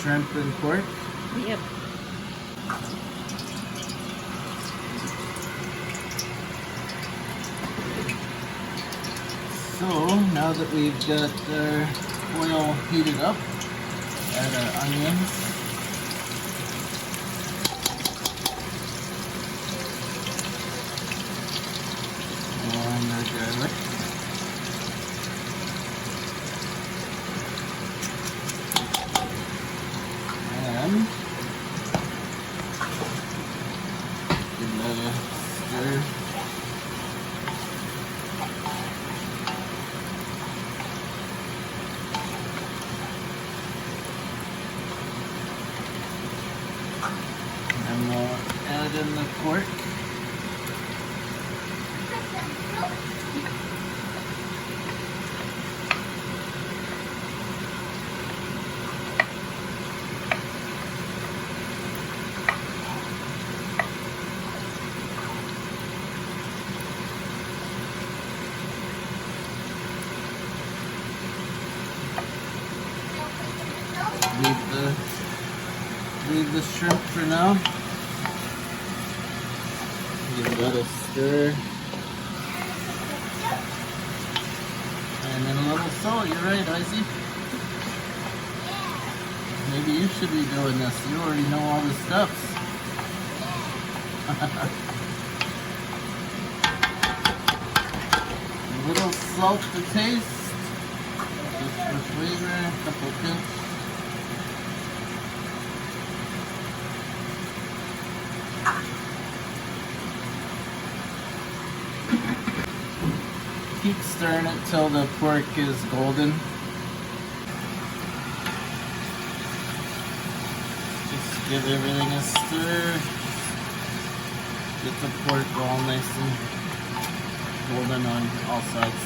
shrimp and pork. Yep. So now that we've got our oil heated up, add our onions. And our garlic. And give that a stir. And we'll add in the pork. Leave the shrimp for now. Give that a stir. And then a little salt. You're right, Izzy. Maybe you should be doing this. You already know all the steps. A little salt to taste. Just for flavor. A couple pinch. Keep stirring it till the pork is golden. Just give everything a stir. Get the pork all nice and golden on all sides.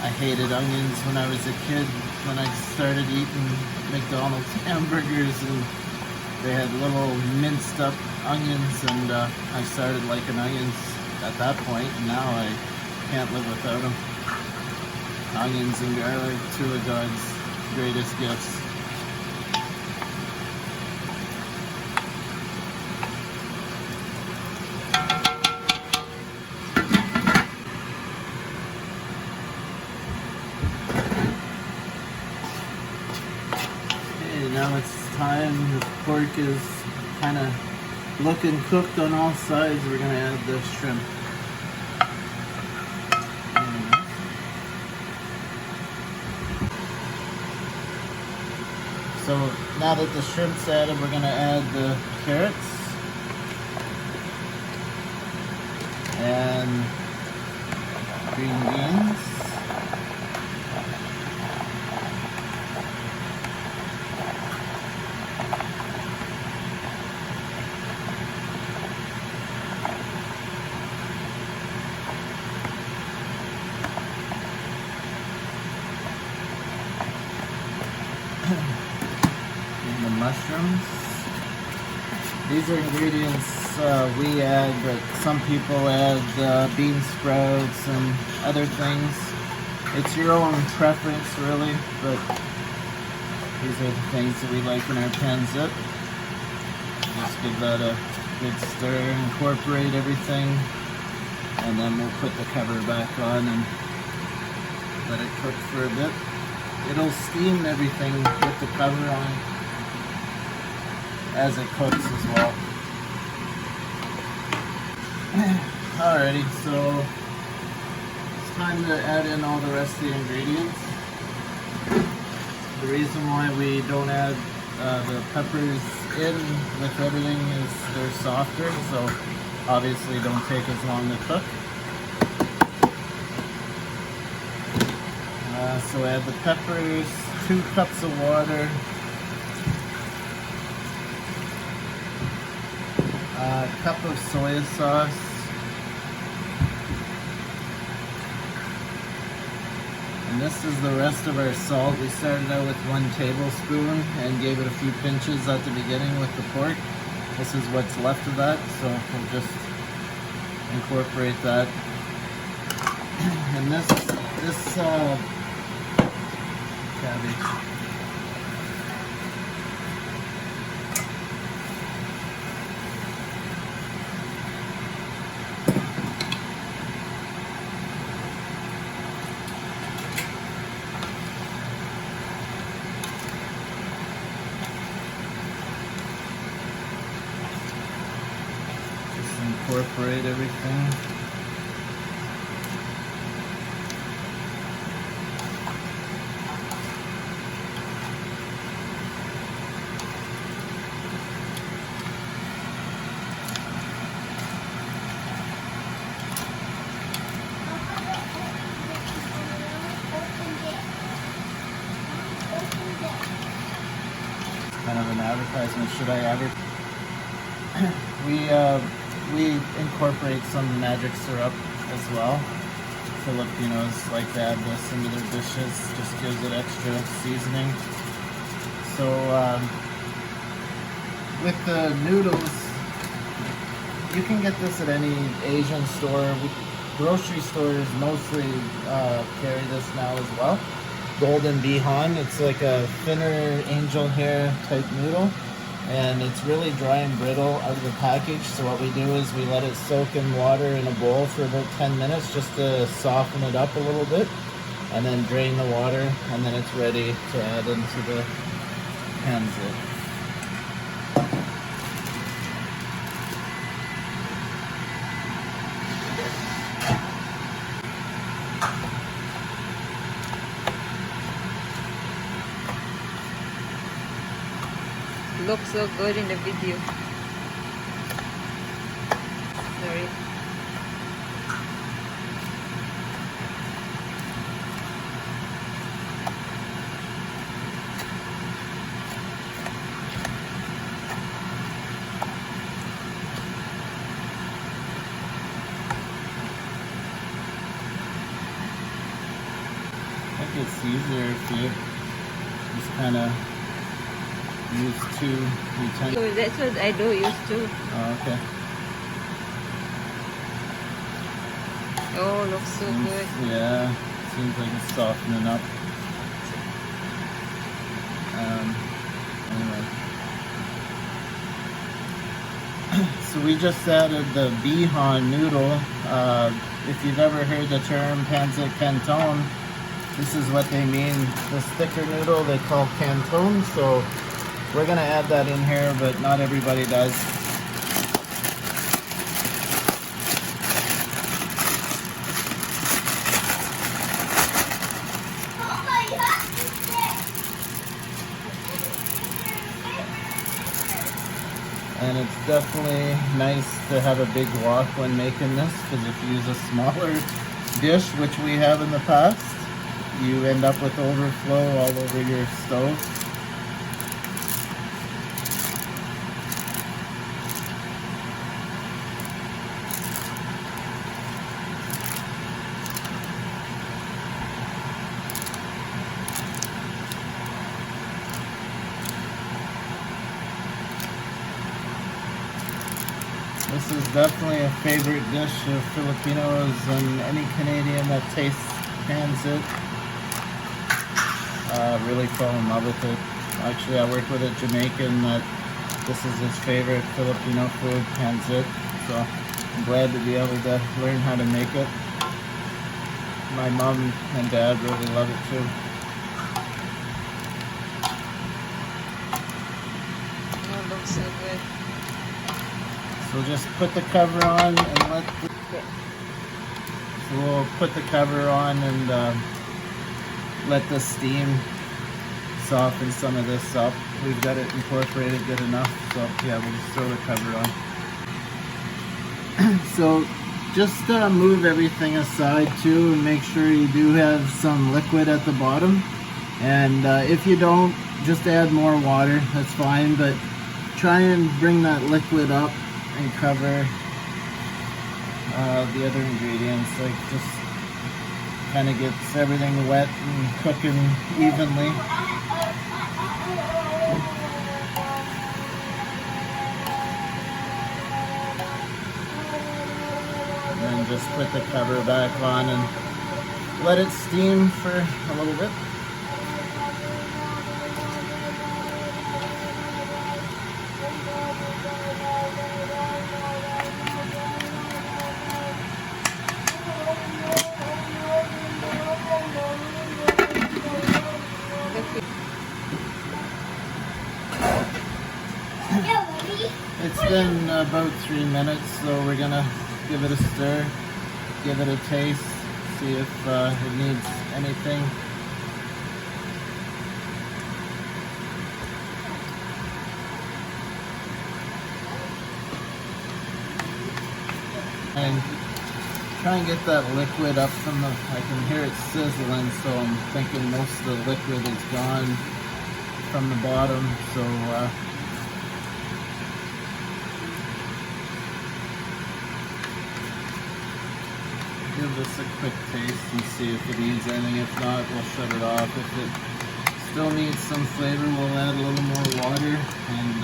I hated onions when I was a kid, when I started eating McDonald's hamburgers and they had little minced up onions, and I started liking onions at that point, and now I can't live without them. Onions and garlic, two of God's greatest gifts. Okay, now it's time. The pork is kind of looking cooked on all sides. We're going to add the shrimp. So now that the shrimp's added, we're going to add the carrots and green beans. And the mushrooms. These are ingredients we add, but some people add bean sprouts and other things. It's your own preference, really, but these are the things that we like in our pancit. Just give that a good stir, incorporate everything, and then we'll put the cover back on and let it cook for a bit. It'll steam everything with the cover on as it cooks as well. Alrighty, so it's time to add in all the rest of the ingredients. The reason why we don't add the peppers in with everything is they're softer, so obviously don't take as long to cook. So add the peppers, 2 cups of water, a cup of soy sauce, and this is the rest of our salt. We started out with 1 tablespoon and gave it a few pinches at the beginning with the pork. This is what's left of that, so we'll just incorporate that. And this cabbage. Just incorporate everything. Kind of an advertisement. Should I we incorporate some magic syrup as well. Filipinos like to add this into their dishes. Just gives it extra seasoning. So with the noodles, you can get this at any Asian store. Grocery stores mostly carry this now as well. Golden Bihan. It's like a thinner angel hair type noodle, and it's really dry and brittle out of the package. So what we do is we let it soak in water in a bowl for about 10 minutes just to soften it up a little bit, and then drain the water, and then it's ready to add into the pancit. Looks so good in the video. Sorry. I think it's easier if you just kind of use 2 utensils. So that's what I do used to. Oh, okay. Oh, looks so good. Yeah, seems like it's softening up. Anyway. So we just added the Bihan noodle. If you've ever heard the term Pancit Canton, this is what they mean. This thicker noodle they call Canton. So we're gonna add that in here, but not everybody does. And it's definitely nice to have a big wok when making this, because if you use a smaller dish, which we have in the past, you end up with overflow all over your stove. This is definitely a favorite dish of Filipinos and any Canadian that tastes pancit. Really fall in love with it. Actually, I work with a Jamaican that this is his favorite Filipino food, pancit. So I'm glad to be able to learn how to make it. My mom and dad really love it too. Oh, looks so good. So just put the cover on and let the, so we'll put the cover on and let the steam soften some of this up. We've got it incorporated good enough, so yeah, we'll just throw the cover on. So just move everything aside too, and make sure you do have some liquid at the bottom. And if you don't, just add more water, that's fine, but try and bring that liquid up and cover the other ingredients. Like, just kind of gets everything wet and cooking evenly. And then just put the cover back on and let it steam for a little bit. been about 3 minutes, so we're gonna give it a stir, give it a taste, see if it needs anything. And try and get that liquid up from the, I can hear it sizzling, so I'm thinking most of the liquid is gone from the bottom, so give this a quick taste and see if it needs anything. If not, we'll shut it off. If it still needs some flavor, we'll add a little more water and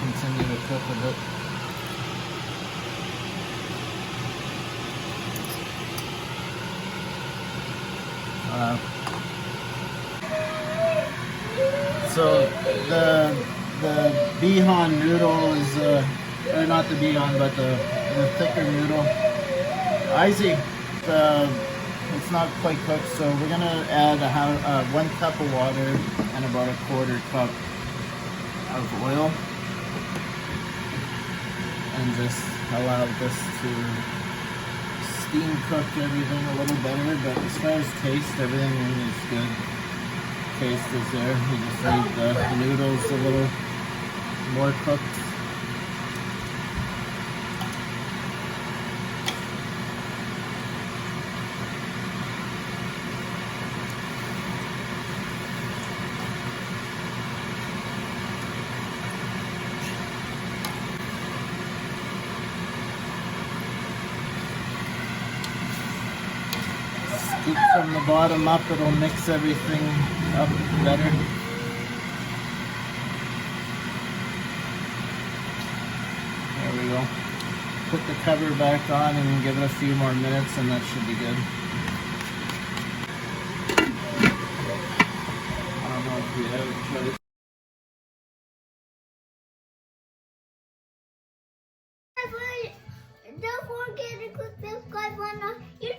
continue to cook with it. So the bihon noodle is, or not the bihon, but the thicker noodle. Isaac, it's not quite cooked, so we're gonna add 1 cup of water and about 1/4 cup of oil, and just allow this to steam cook everything a little better. But as far as taste, everything is good. Taste is there. You just need the noodles a little more cooked. Scoop from the bottom up, it'll mix everything up better. There we go. Put the cover back on and give it a few more minutes and that should be good. I don't know if we have choice. Don't forget to click subscribe on our YouTube